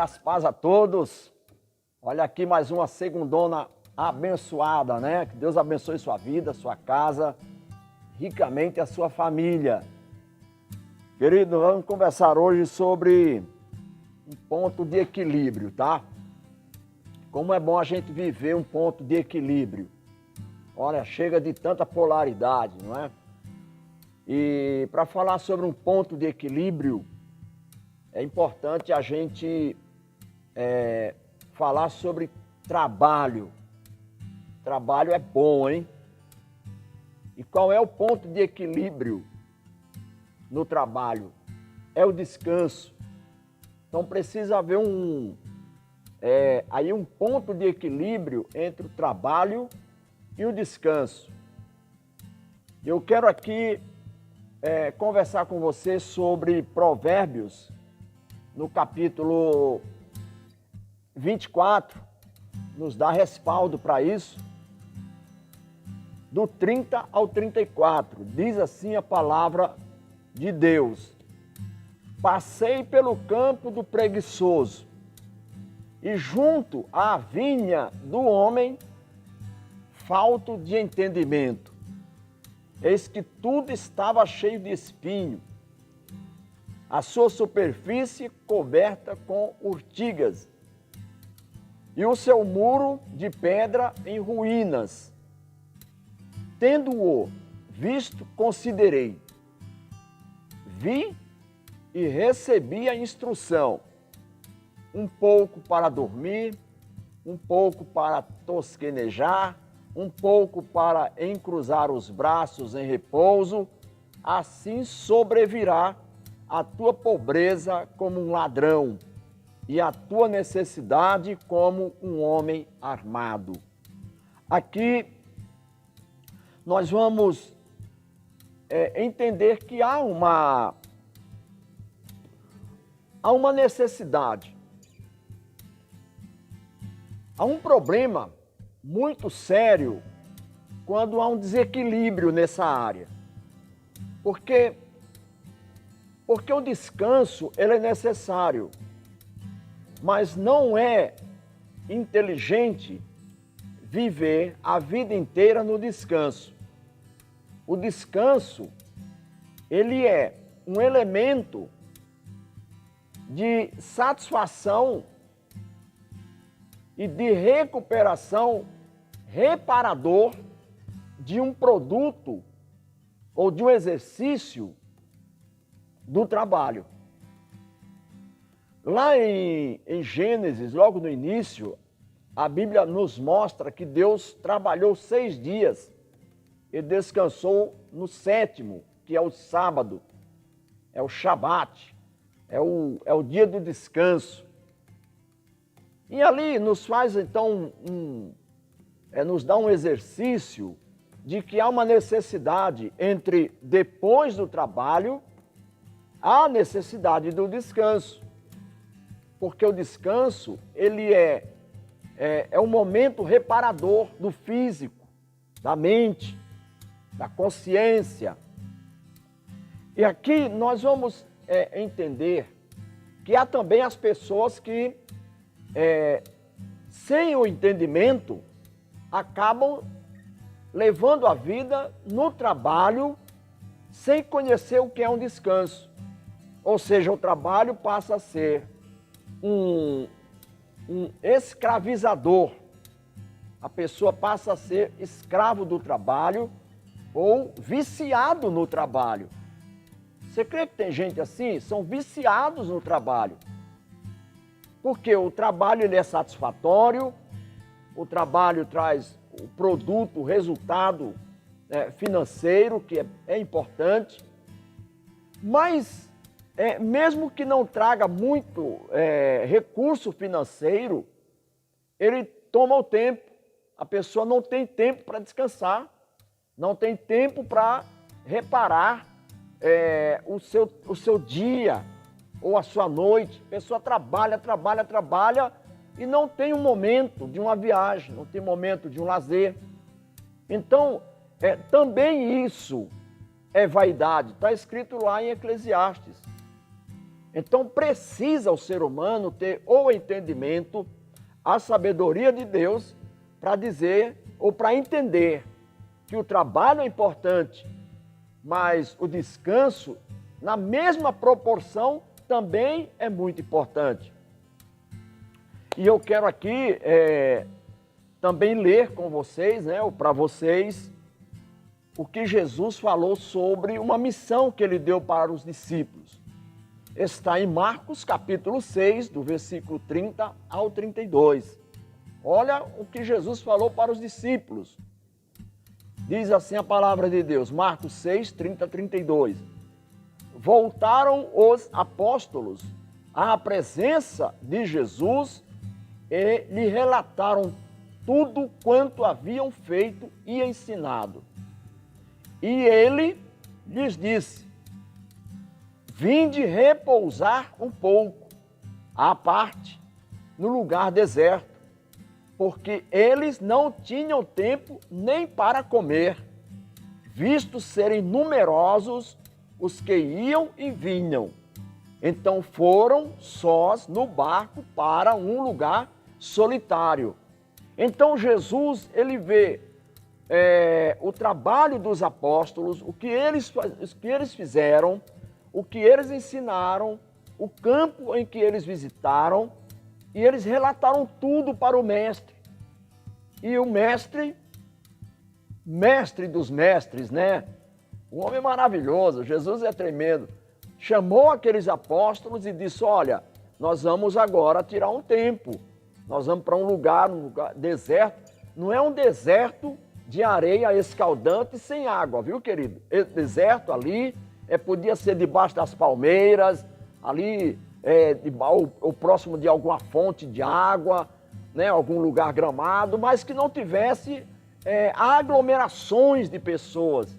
Graças, paz a todos. Olha aqui mais uma segundona abençoada, né? Que Deus abençoe sua vida, sua casa, ricamente a sua família. Querido, vamos conversar hoje sobre um ponto de equilíbrio, tá? Como é bom a gente viver um ponto de equilíbrio. Olha, chega de tanta polaridade, não é? E para falar sobre um ponto de equilíbrio, é importante a gente falar sobre trabalho. Trabalho é bom, hein? E qual é o ponto de equilíbrio no trabalho? É o descanso. Então precisa haver um ponto de equilíbrio entre o trabalho e o descanso. Eu quero aqui conversar com você sobre Provérbios, no capítulo 24, nos dá respaldo para isso, do 30 ao 34, diz assim a palavra de Deus: Passei pelo campo do preguiçoso, e junto à vinha do homem, falto de entendimento. Eis que tudo estava cheio de espinho, a sua superfície coberta com urtigas, e o seu muro de pedra em ruínas. Tendo-o visto, considerei. Vi e recebi a instrução, um pouco para dormir, um pouco para tosquenejar, um pouco para encruzar os braços em repouso, assim sobrevirá a tua pobreza como um ladrão e a tua necessidade como um homem armado. Aqui nós vamos entender que há uma necessidade, há um problema muito sério quando há um desequilíbrio nessa área. Porque o descanso ele é necessário, mas não é inteligente viver a vida inteira no descanso. O descanso, ele é um elemento de satisfação e de recuperação reparador de um produto ou de um exercício do trabalho. Lá em Gênesis, logo no início, a Bíblia nos mostra que Deus trabalhou 6 dias e descansou no 7º, que é o sábado, é o Shabat, é o dia do descanso. E ali nos faz então nos dá um exercício de que há uma necessidade entre depois do trabalho, a necessidade do descanso. Porque o descanso, ele é um momento reparador do físico, da mente, da consciência. E aqui nós vamos entender que há também as pessoas que, sem o entendimento, acabam levando a vida no trabalho sem conhecer o que é um descanso. Ou seja, o trabalho passa a ser um escravizador. A pessoa passa a ser escravo do trabalho ou viciado no trabalho. Você crê que tem gente assim? São viciados no trabalho. Porque o trabalho ele é satisfatório, o trabalho traz o produto, o resultado financeiro, que é importante, mas mesmo que não traga muito recurso financeiro, ele toma o tempo. A pessoa não tem tempo para descansar, não tem tempo para reparar o seu dia ou a sua noite. A pessoa trabalha e não tem um momento de uma viagem, não tem momento de um lazer. Então, também isso é vaidade. Está escrito lá em Eclesiastes. Então precisa o ser humano ter o entendimento, a sabedoria de Deus para dizer ou para entender que o trabalho é importante, mas o descanso, na mesma proporção, também é muito importante. E eu quero aqui também ler com vocês, ou para vocês, o que Jesus falou sobre uma missão que ele deu para os discípulos. Está em Marcos capítulo 6, do versículo 30 ao 32. Olha o que Jesus falou para os discípulos. Diz assim a palavra de Deus, Marcos 6, 30 a 32. Voltaram os apóstolos à presença de Jesus e lhe relataram tudo quanto haviam feito e ensinado. E ele lhes disse, vinde repousar um pouco, à parte, no lugar deserto, porque eles não tinham tempo nem para comer, visto serem numerosos os que iam e vinham. Então foram sós no barco para um lugar solitário. Então Jesus, ele vê o trabalho dos apóstolos, o que eles fizeram, o que eles ensinaram, o campo em que eles visitaram, e eles relataram tudo para o mestre. E o mestre dos mestres, um homem maravilhoso, Jesus é tremendo, chamou aqueles apóstolos e disse, olha, nós vamos agora tirar um tempo, nós vamos para um lugar deserto, não é um deserto de areia escaldante sem água, viu, querido? Esse deserto ali podia ser debaixo das palmeiras, ali ou próximo de alguma fonte de água, algum lugar gramado, mas que não tivesse aglomerações de pessoas.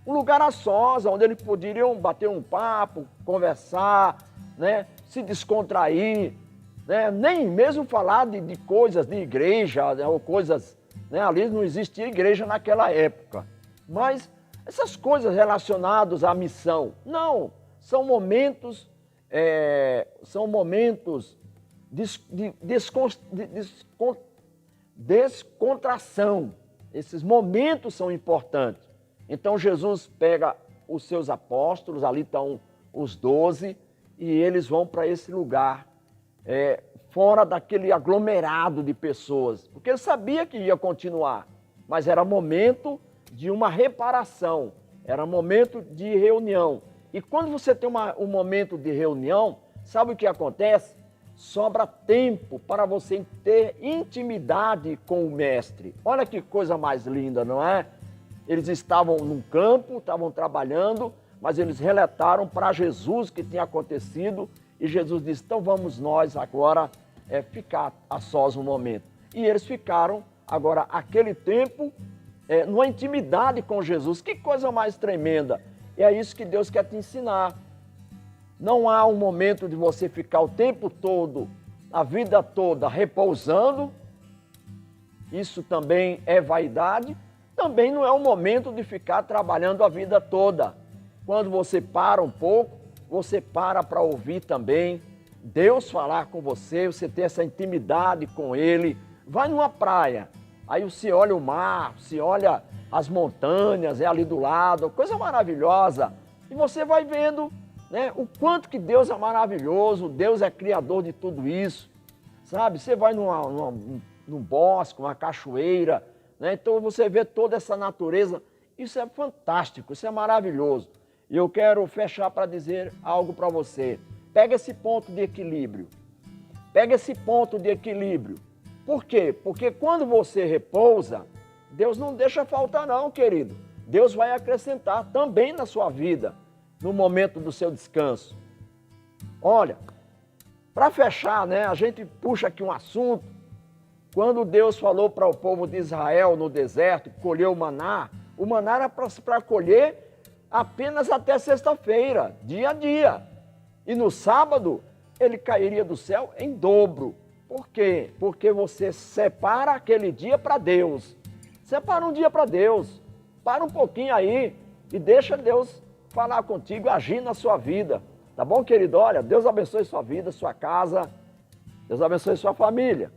Um lugar a sós, onde eles poderiam bater um papo, conversar, se descontrair, nem mesmo falar de coisas de igreja, ou coisas, ali não existia igreja naquela época. Mas essas coisas relacionadas à missão, não, são momentos de descontração. Esses momentos são importantes. Então Jesus pega os seus apóstolos, ali estão os 12, e eles vão para esse lugar, fora daquele aglomerado de pessoas, porque ele sabia que ia continuar, mas era momento de uma reparação, era momento de reunião. E quando você tem um momento de reunião, sabe o que acontece? Sobra tempo para você ter intimidade com o mestre. Olha que coisa mais linda, não é? Eles estavam num campo, estavam trabalhando, mas eles relataram para Jesus o que tinha acontecido, e Jesus disse, então vamos nós agora ficar a sós um momento. E eles ficaram agora aquele tempo numa intimidade com Jesus. Que coisa mais tremenda! E é isso que Deus quer te ensinar. Não há um momento de você ficar o tempo todo, a vida toda, repousando. Isso também é vaidade. Também não é um momento de ficar trabalhando a vida toda. Quando você para um pouco, você para ouvir também Deus falar com você, você ter essa intimidade com Ele. Vai numa praia, aí você olha o mar, você olha as montanhas, ali do lado, coisa maravilhosa. E você vai vendo o quanto que Deus é maravilhoso, Deus é criador de tudo isso, sabe? Você vai num bosque, uma cachoeira, então você vê toda essa natureza, isso é fantástico, isso é maravilhoso. E eu quero fechar para dizer algo para você. Pega esse ponto de equilíbrio. Pega esse ponto de equilíbrio. Por quê? Porque quando você repousa, Deus não deixa faltar não, querido. Deus vai acrescentar também na sua vida, no momento do seu descanso. Olha, para fechar, a gente puxa aqui um assunto. Quando Deus falou para o povo de Israel no deserto, colher o maná era para colher apenas até sexta-feira, dia a dia. E no sábado, ele cairia do céu em dobro. Por quê? Porque você separa aquele dia para Deus. Separa um dia para Deus. Para um pouquinho aí e deixa Deus falar contigo, agir na sua vida, Tá bom, querido? Olha, Deus abençoe sua vida, sua casa. Deus abençoe sua família.